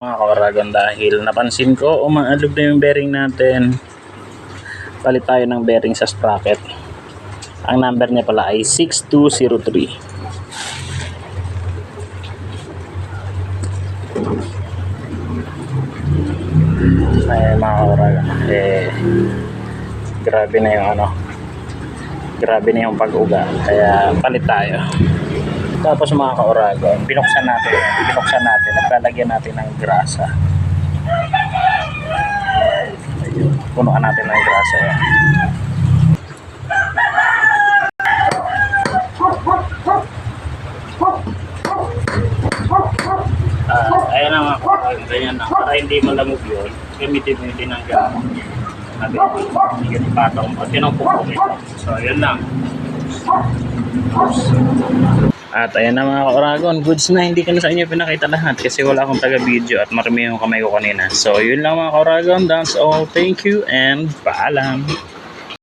Mga kauragon, dahil napansin ko umaalog na yung bearing natin, palit tayo ng bearing sa sprocket. Ang number niya pala ay 6203. Ay mga kauragon, grabe na yung grabe na yung pag-uga, kaya palit tayo. Tapos mga kauragon, binuksan natin, naglalagyan natin ng grasa. Punuan natin ng grasa yan. Ayan na mga kauragon, ganyan na. Para hindi malamog yun, gamitin mo yung tinanggal. Yung patong o tinupok ito. So yun lang. At ayan na mga kauragon, goods na, hindi ko na sa inyo pinakita lahat kasi wala akong taga-video at marami yung kamay ko kanina. So yun lang mga kauragon, that's all. Thank you and paalam.